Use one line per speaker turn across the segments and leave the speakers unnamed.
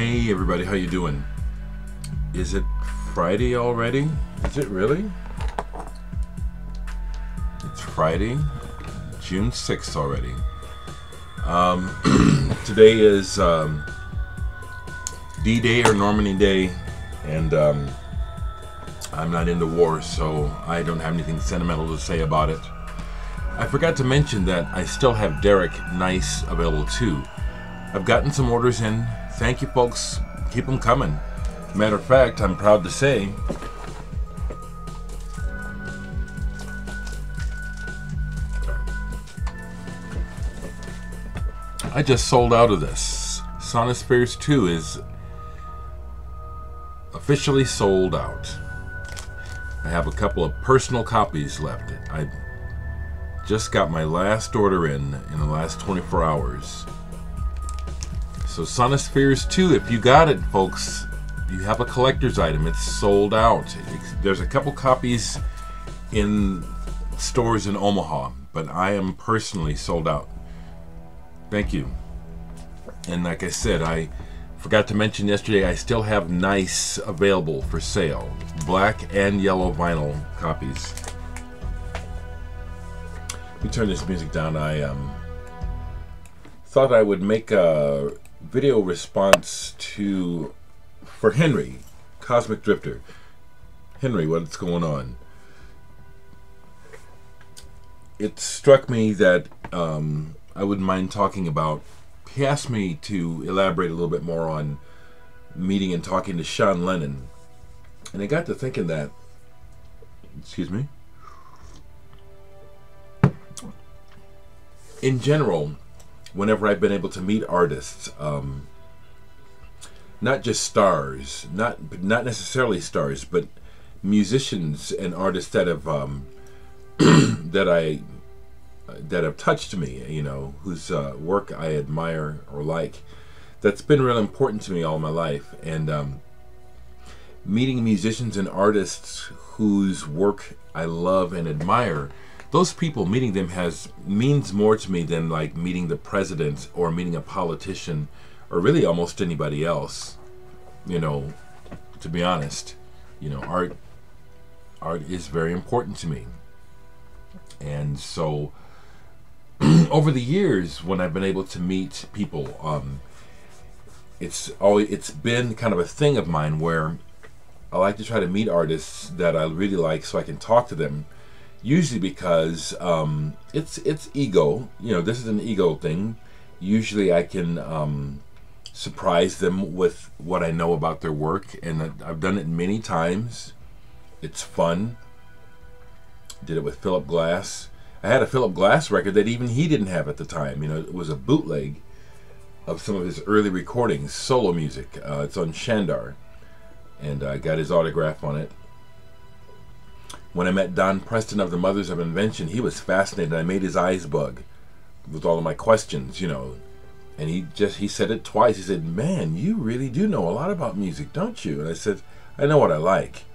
Hey everybody, how you doing? Is it Friday already? Is it really? It's Friday, June 6th already. Today is D-Day or Normandy Day, and I'm not into war, so I don't have anything sentimental to say about it. I forgot to mention that I still have Derek Nice available too. I've gotten some orders in. Thank you, folks. Keep them coming. Matter of fact, I'm proud to say I just sold out of this. Sonospheres 2 is officially sold out. I have a couple of personal copies left. I just got my last order in the last 24 hours. So Sonospheres 2, if you got it, folks, you have a collector's item. It's sold out. There's a couple copies in stores in Omaha, but I am personally sold out. Thank you. And like I said, I forgot to mention yesterday, I still have Nice available for sale. Black and yellow vinyl copies. Let me turn this music down. I thought I would make a video response for Henry, Cosmic Drifter. Henry, what's going on? It struck me that I wouldn't mind talking about. He asked me to elaborate a little bit more on meeting and talking to Sean Lennon, and I got to thinking that, excuse me, in general, whenever I've been able to meet artists, not just stars, not necessarily stars, but musicians and artists that have that have touched me, you know, whose work I admire or like, that's been real important to me all my life. And meeting musicians and artists whose work I love and admire, those people, meeting them means more to me than like meeting the president or meeting a politician or really almost anybody else. You know, to be honest, you know, art is very important to me. And so over the years, when I've been able to meet people, it's been kind of a thing of mine where I like to try to meet artists that I really like so I can talk to them. Usually because it's ego. You know, this is an ego thing. Usually I can surprise them with what I know about their work, and I've done it many times. It's fun. Did it with Philip Glass. I had a Philip Glass record that even he didn't have at the time. You know, it was a bootleg of some of his early recordings, solo music. It's on Shandar, and I got his autograph on it. When I met Don Preston of the Mothers of Invention, he was fascinated. I made his eyes bug with all of my questions, you know. And he said it twice. He said, "Man, you really do know a lot about music, don't you?" And I said, "I know what I like."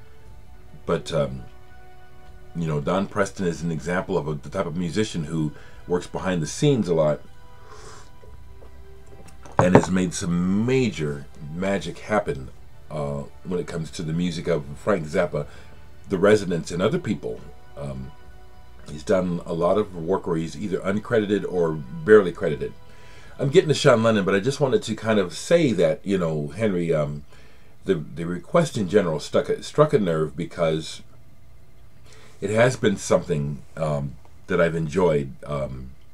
But, you know, Don Preston is an example of the type of musician who works behind the scenes a lot and has made some major magic happen when it comes to the music of Frank Zappa, The Residents, and other people. He's done a lot of work where he's either uncredited or barely credited. I'm getting to Sean Lennon, but I just wanted to kind of say that, you know, Henry, the request in general struck a nerve because it has been something that I've enjoyed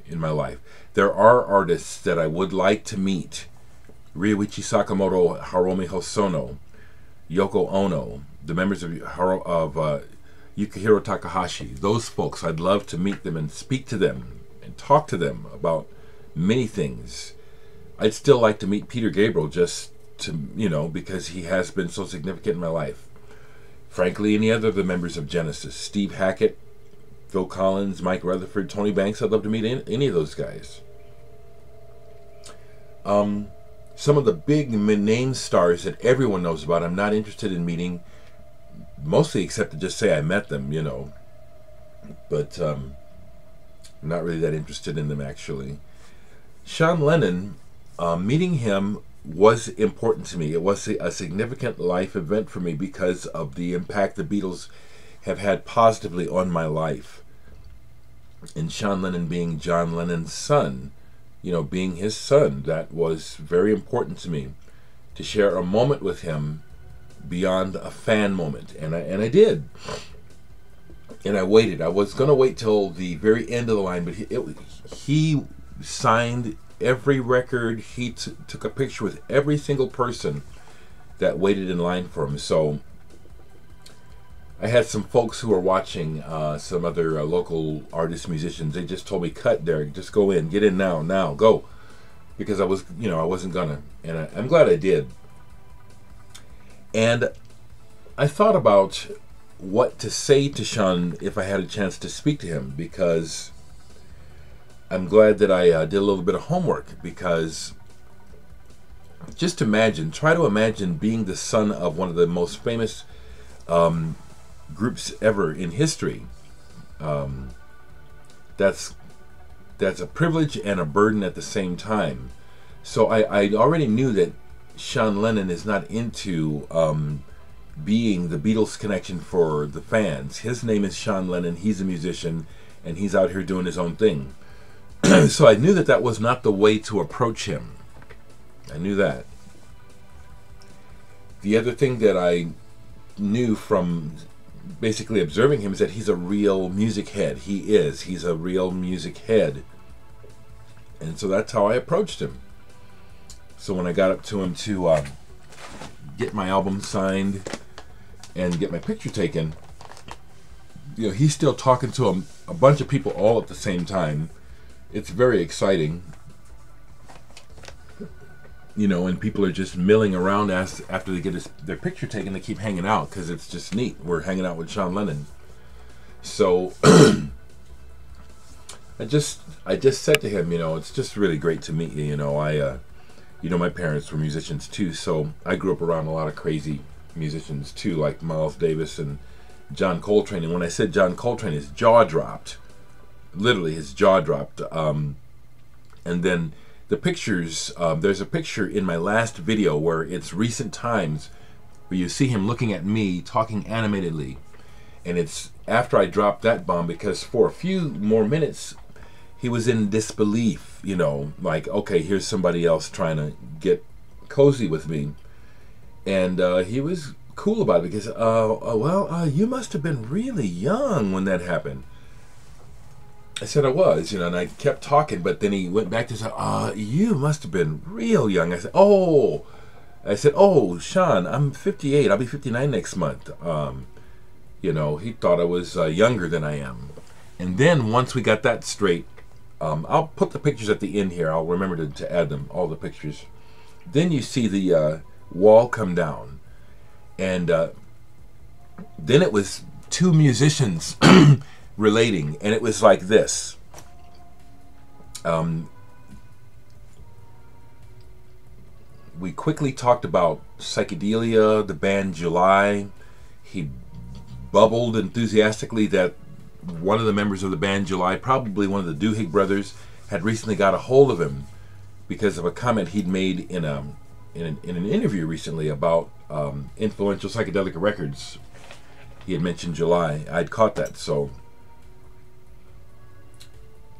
in my life. There are artists that I would like to meet: Ryuichi Sakamoto, Hiromi Hosono, Yoko Ono, the members of Yukihiro Takahashi. Those folks, I'd love to meet them and speak to them and talk to them about many things. I'd still like to meet Peter Gabriel, just to, you know, because he has been so significant in my life. Frankly, any other of the members of Genesis, Steve Hackett, Phil Collins, Mike Rutherford, Tony Banks, I'd love to meet any of those guys. Some of the big name stars that everyone knows about, I'm not interested in meeting, mostly except to just say I met them, you know. But I'm not really that interested in them, actually. Sean Lennon, meeting him was important to me. It was a significant life event for me because of the impact the Beatles have had positively on my life. And Sean Lennon being John Lennon's son, you know, being his son, that was very important to me, to share a moment with him beyond a fan moment. And I did. And I waited. I was going to wait till the very end of the line, but he signed every record. He took a picture with every single person that waited in line for him. So I had some folks who were watching, some other local artists, musicians. They just told me, "Cut, Derek. Just go in. Get in now. Go." Because I was, you know, I wasn't gonna. And I'm glad I did. And I thought about what to say to Sean if I had a chance to speak to him, because I'm glad that I did a little bit of homework. Because just try to imagine being the son of one of the most famous groups ever in history. That's a privilege and a burden at the same time. So I already knew that Sean Lennon is not into being the Beatles connection for the fans. His name is Sean Lennon. He's a musician, and he's out here doing his own thing. So I knew that that was not the way to approach him. I knew that. The other thing that I knew from basically observing him is that he's a real music head. He's a real music head. And so that's how I approached him. So when I got up to him to get my album signed and get my picture taken, you know, he's still talking to a bunch of people all at the same time. It's very exciting. You know, and people are just milling around after they get their picture taken. They keep hanging out because it's just neat. We're hanging out with Sean Lennon. So I just said to him, you know, it's just really great to meet you. You know, you know, my parents were musicians too, so I grew up around a lot of crazy musicians too, like Miles Davis and John Coltrane. And when I said John Coltrane, his jaw dropped. Literally, his jaw dropped. And then the pictures, there's a picture in my last video where it's recent times where you see him looking at me talking animatedly. And it's after I dropped that bomb, because for a few more minutes he was in disbelief, you know, like, okay, here's somebody else trying to get cozy with me. And he was cool about it because, well, you must have been really young when that happened. I said I was, you know, and I kept talking, but then he went back to say, you must have been real young. I said, oh, Sean, I'm 58. I'll be 59 next month. You know, he thought I was younger than I am. And then once we got that straight, I'll put the pictures at the end here. I'll remember to add them, all the pictures. Then you see the wall come down. And then it was two musicians relating, and it was like this. We quickly talked about psychedelia, the band July. He bubbled enthusiastically that one of the members of the band July, probably one of the Duhigg brothers, had recently got a hold of him because of a comment he'd made in an interview recently about influential psychedelic records. He had mentioned July. I'd caught that. So,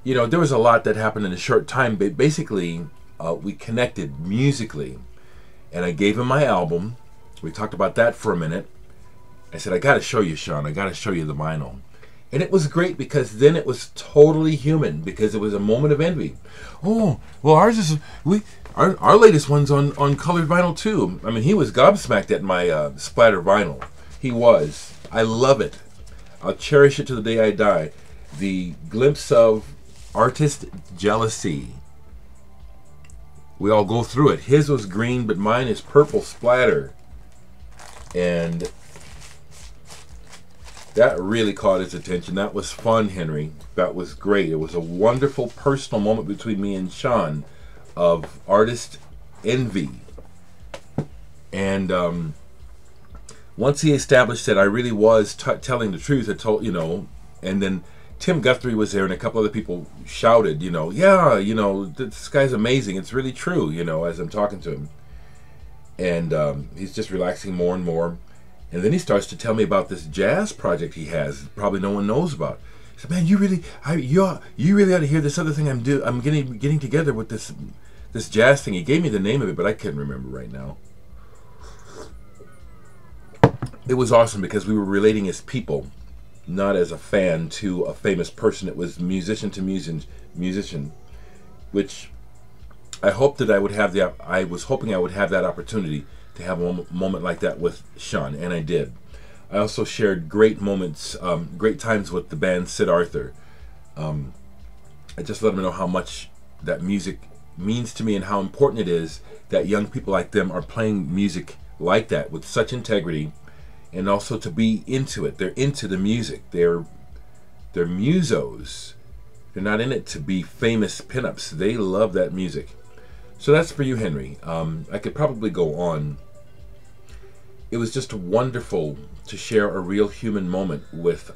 you know, there was a lot that happened in a short time, but basically we connected musically. And I gave him my album. We talked about that for a minute. I said, I got to show you, Sean. I got to show you the vinyl. And it was great because then it was totally human, because it was a moment of envy. Oh, well, ours is, our latest one's on colored vinyl too. I mean, he was gobsmacked at my splatter vinyl. He was. I love it. I'll cherish it to the day I die. The glimpse of artist jealousy. We all go through it. His was green, but mine is purple splatter. And that really caught his attention. That was fun, Henry. That was great. It was a wonderful personal moment between me and Sean of artist envy. And once he established that I really was telling the truth, I told, you know, and then Tim Guthrie was there and a couple other people shouted, you know, yeah, you know, this guy's amazing. It's really true, you know, as I'm talking to him. and he's just relaxing more and more. And then he starts to tell me about this jazz project he has, probably no one knows about. He said, "Man, you really ought to hear this other thing I'm getting together with this jazz thing." He gave me the name of it, but I can't remember right now. It was awesome because we were relating as people, not as a fan to a famous person. It was musician to musician, which I hoped that I would have I was hoping I would have that opportunity to have a moment like that with Sean, and I did. I also shared great moments, great times with the band Sid Arthur. I just let them know how much that music means to me and how important it is that young people like them are playing music like that with such integrity, and also to be into it. They're into the music. They're musos. They're not in it to be famous pinups. They love that music. So that's for you, Henry. I could probably go on. It was just wonderful to share a real human moment with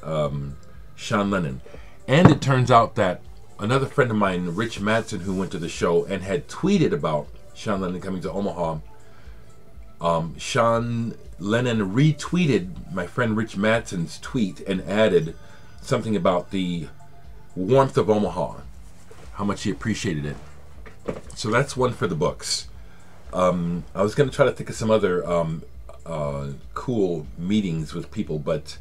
Sean Lennon. And it turns out that another friend of mine, Rich Madsen, who went to the show and had tweeted about Sean Lennon coming to Omaha, Sean Lennon retweeted my friend Rich Madsen's tweet and added something about the warmth of Omaha, how much he appreciated it. So that's one for the books. I was going to try to think of some other cool meetings with people, but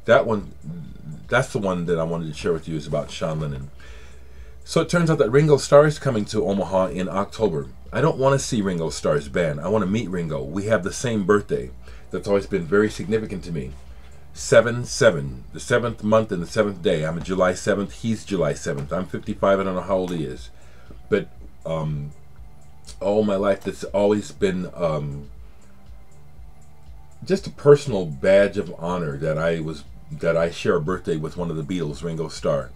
that's the one that I wanted to share with you, is about Sean Lennon. So it turns out that Ringo Starr is coming to Omaha in October. I don't want to see Ringo Starr's band. I want to meet Ringo. We have the same birthday. That's always been very significant to me. 7/7, the 7th month and the 7th day. I'm a July 7th. He's July 7th. I'm 55. I don't know how old he is, but all my life that's always been just a personal badge of honor that I share a birthday with one of the Beatles, Ringo Starr.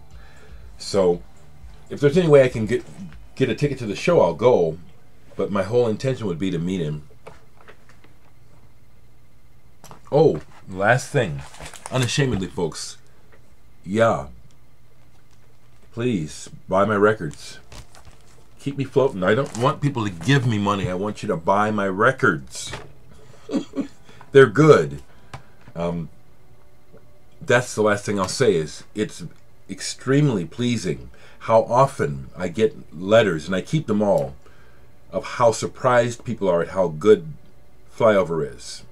So if there's any way I can get a ticket to the show, I'll go. But my whole intention would be to meet him. Oh, last thing. Unashamedly, folks. Yeah. Please, buy my records. Keep me floating. I don't want people to give me money. I want you to buy my records. They're good. That's the last thing I'll say, is it's extremely pleasing how often I get letters, and I keep them all, of how surprised people are at how good Flyover is.